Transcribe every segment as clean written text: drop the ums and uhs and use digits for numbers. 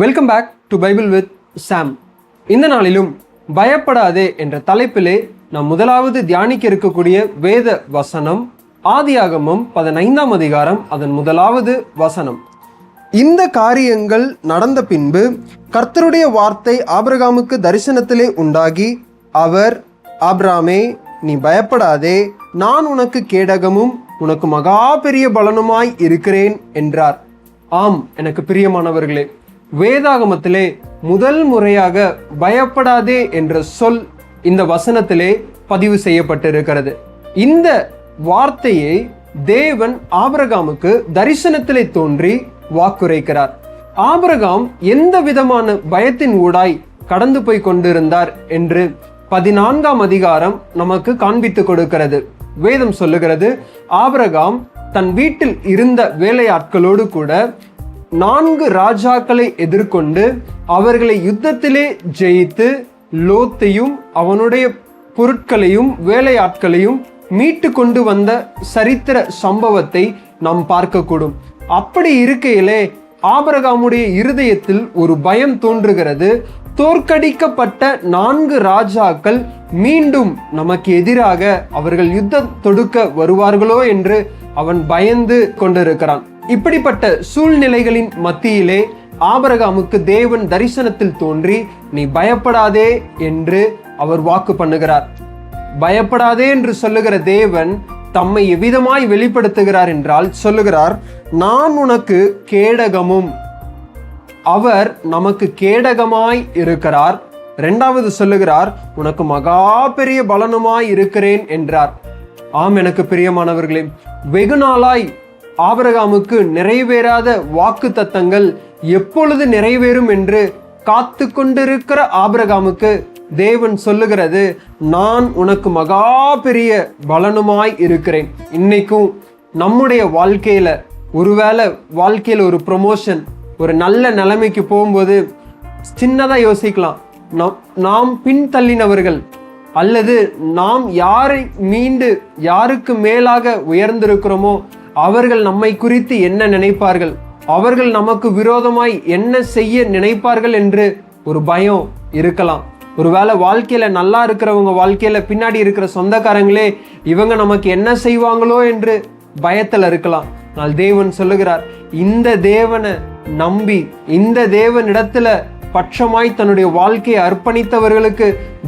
Welcome back to Bible with Sam. இந்த நாளிலும் பயப்படாதே என்ற தலைப்பிலே நாம் முதலாவது தியானிக்க இருக்கக்கூடிய வேத வசனம் ஆதியாகமம் 15ஆம் அதிகாரம் அதன் முதலாவது வசனம். இந்த காரியங்கள் நடந்த பின்பு கர்த்தருடைய வார்த்தை ஆபிரகாமுக்கு தரிசனத்திலே உண்டாகி, அவர், ஆபிராமே, நீ பயப்படாதே, நான் உனக்கு கேடகமும் உனக்கு மகா பெரிய பலனுமாய் இருக்கிறேன் என்றார். ஆம், எனக்கு பிரியமானவர்களே, வேதாகமத்திலே முதல் முறையாக பயப்படாதே என்ற சொல் இந்த வசனத்திலே பதிவு செய்யப்பட்டிருக்கிறது. இந்த வார்த்தையை தேவன் ஆபிரகாமுக்கு தரிசனத்திலே தோன்றி வாக்குரைக்கிறார். ஆபிரகாம் எந்த விதமான பயத்தின் ஊடாய் கடந்து போய் கொண்டிருந்தார் என்று 14ஆம் அதிகாரம் நமக்கு காண்பித்து கொடுக்கிறது. வேதம் சொல்லுகிறது, ஆபிரகாம் தன் வீட்டில் இருந்த வேலையாட்களோடு கூட 4 ராஜாக்களை எதிர்கொண்டு அவர்களை யுத்தத்திலே ஜெயித்து லோத்தையும் அவனுடைய பொருட்களையும் வேலையாட்களையும் மீட்டு கொண்டு வந்த சரித்திர சம்பவத்தை நாம் பார்க்கக்கூடும். அப்படி இருக்கையிலே ஆபிரகாமுடைய இருதயத்தில் ஒரு பயம் தோன்றுகிறது. தோற்கடிக்கப்பட்ட 4 ராஜாக்கள் மீண்டும் நமக்கு எதிராக அவர்கள் யுத்தம் தொடுக்க வருவார்களோ என்று அவன் பயந்து கொண்டிருக்கிறான். இப்படிப்பட்ட சூழ்நிலைகளின் மத்தியிலே ஆபிரகாமுக்கு தேவன் தரிசனத்தில் தோன்றி, நீ பயப்படாதே என்று அவர் வாக்கு பண்ணுகிறார். பயப்படாதே என்று சொல்லுகிற தேவன் தம்மை எவ்விதமாய் வெளிப்படுத்துகிறார் என்றால் சொல்லுகிறார், நான் உனக்கு கேடகமும். அவர் நமக்கு கேடகமாய் இருக்கிறார். இரண்டாவது சொல்லுகிறார், உனக்கு மகா பெரிய பலனுமாய் இருக்கிறேன் என்றார். ஆம், எனக்கு பிரியமானவர்களே, வெகு நாளாய் ஆபிரகாமுக்கு நிறைவேறாத வாக்கு தத்தங்கள் எப்பொழுது நிறைவேறும் என்று காத்து கொண்டிருக்கிற ஆபிரகாமுக்கு தேவன் சொல்லுகிறது, நான் உனக்கு மகா பெரிய பலனுமாய் இருக்கிறேன். இன்னைக்கும் நம்முடைய வாழ்க்கையில ஒருவேளை வாழ்க்கையில ஒரு ப்ரொமோஷன், ஒரு நல்ல நிலைமைக்கு போகும்போது சின்னதா யோசிக்கலாம், நாம் பின்தள்ளினவர்கள் அல்லது நாம் யாரை மீண்டு யாருக்கு மேலாக உயர்ந்திருக்கிறோமோ அவர்கள் நம்மை குறித்து என்ன நினைப்பார்கள், அவர்கள் நமக்கு விரோதமாய் என்ன செய்ய நினைப்பார்கள் என்று ஒரு பயம் இருக்கலாம். ஒருவேளை வாழ்க்கையில நல்லா இருக்கிறவங்க வாழ்க்கையில பின்னாடி இருக்கிற சொந்தக்காரங்களே இவங்க நமக்கு என்ன செய்வாங்களோ என்று பயத்தில் இருக்கலாம். ஆனால் தேவன் சொல்லுகிறார், இந்த தேவனை நம்பி இந்த தேவனிடத்துல பட்சமாய் தன்னுடைய வாழ்க்கையை அர்ப்பணித்தவர்களுக்கு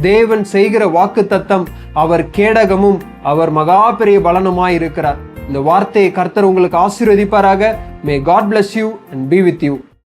தேவன் செய்கிற வாக்கு தத்தம், அவர் கேடகமும் அவர் மகா பெரிய பலனுமாய் இருக்கிறார். இந்த வார்த்தையை கர்த்தர் உங்களுக்கு ஆசீர்வதிப்பாராக. May God bless you and be with you.